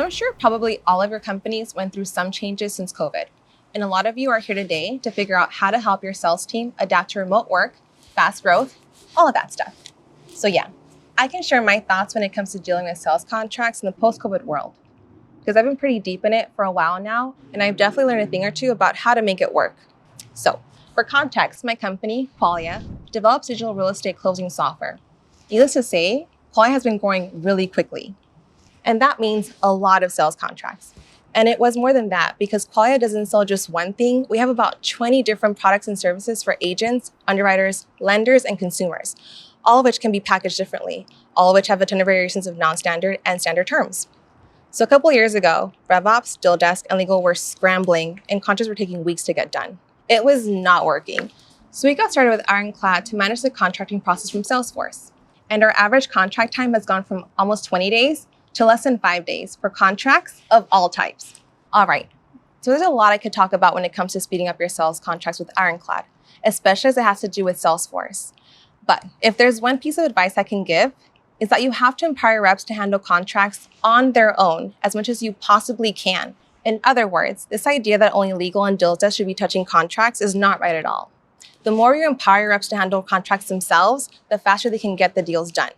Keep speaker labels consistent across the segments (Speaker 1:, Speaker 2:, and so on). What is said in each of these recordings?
Speaker 1: So I'm sure probably all of your companies went through some changes since COVID. And a lot of you are here today to figure out how to help your sales team adapt to remote work, fast growth, all of that stuff. So yeah, I can share my thoughts when it comes to dealing with sales contracts in the post-COVID world, because I've been pretty deep in it for a while now, and I've definitely learned a thing or two about how to make it work. So for context, my company, Qualia, develops digital real estate closing software. Needless to say, Qualia has been growing really quickly. And that means a lot of sales contracts. And it was more than that, because Qualia doesn't sell just one thing. We have about 20 different products and services for agents, underwriters, lenders, and consumers, all of which can be packaged differently, all of which have a ton of variations of non-standard and standard terms. So a couple years ago, RevOps, Deal Desk, and Legal were scrambling, and contracts were taking weeks to get done. It was not working. So we got started with Ironclad to manage the contracting process from Salesforce. And our average contract time has gone from almost 20 days to less than 5 days for contracts of all types. All right, so there's a lot I could talk about when it comes to speeding up your sales contracts with Ironclad, especially as it has to do with Salesforce. But if there's one piece of advice I can give, is that you have to empower your reps to handle contracts on their own as much as you possibly can. In other words, this idea that only legal and deal desk should be touching contracts is not right at all. The more you empower your reps to handle contracts themselves, the faster they can get the deals done.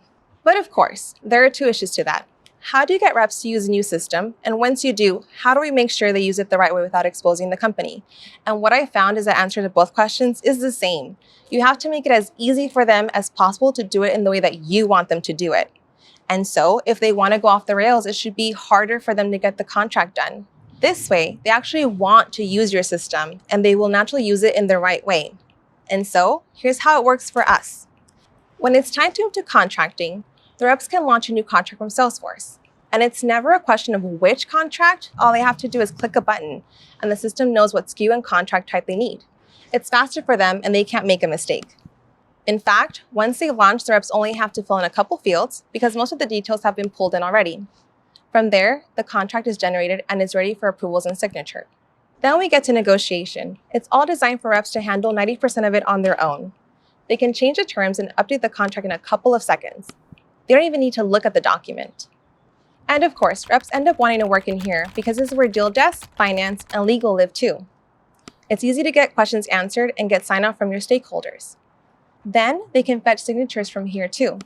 Speaker 1: But of course, there are two issues to that. How do you get reps to use a new system? And once you do, how do we make sure they use it the right way without exposing the company? And what I found is the answer to both questions is the same. You have to make it as easy for them as possible to do it in the way that you want them to do it. And so if they want to go off the rails, it should be harder for them to get the contract done. This way, they actually want to use your system and they will naturally use it in the right way. And so here's how it works for us. When it's time to move to contracting, the reps can launch a new contract from Salesforce. And it's never a question of which contract. All they have to do is click a button, and the system knows what SKU and contract type they need. It's faster for them, and they can't make a mistake. In fact, once they launch, the reps only have to fill in a couple fields because most of the details have been pulled in already. From there, the contract is generated and is ready for approvals and signature. Then we get to negotiation. It's all designed for reps to handle 90% of it on their own. They can change the terms and update the contract in a couple of seconds. They don't even need to look at the document. And of course, reps end up wanting to work in here because this is where deal desk, finance, and legal live too. It's easy to get questions answered and get sign-off from your stakeholders. Then they can fetch signatures from here too.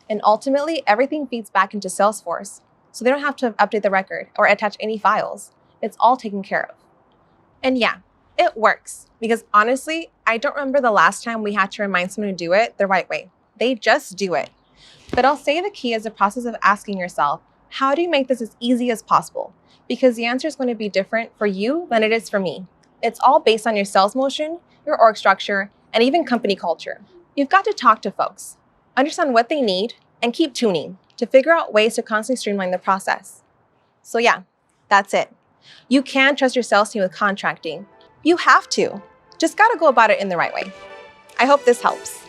Speaker 1: And ultimately, everything feeds back into Salesforce, so they don't have to update the record or attach any files. It's all taken care of. And yeah, it works, because honestly, I don't remember the last time we had to remind someone to do it the right way. They just do it. But I'll say the key is the process of asking yourself, how do you make this as easy as possible? Because the answer is going to be different for you than it is for me. It's all based on your sales motion, your org structure, and even company culture. You've got to talk to folks, understand what they need, and keep tuning to figure out ways to constantly streamline the process. So yeah, that's it. You can trust your sales team with contracting. You have to. Just got to go about it in the right way. I hope this helps.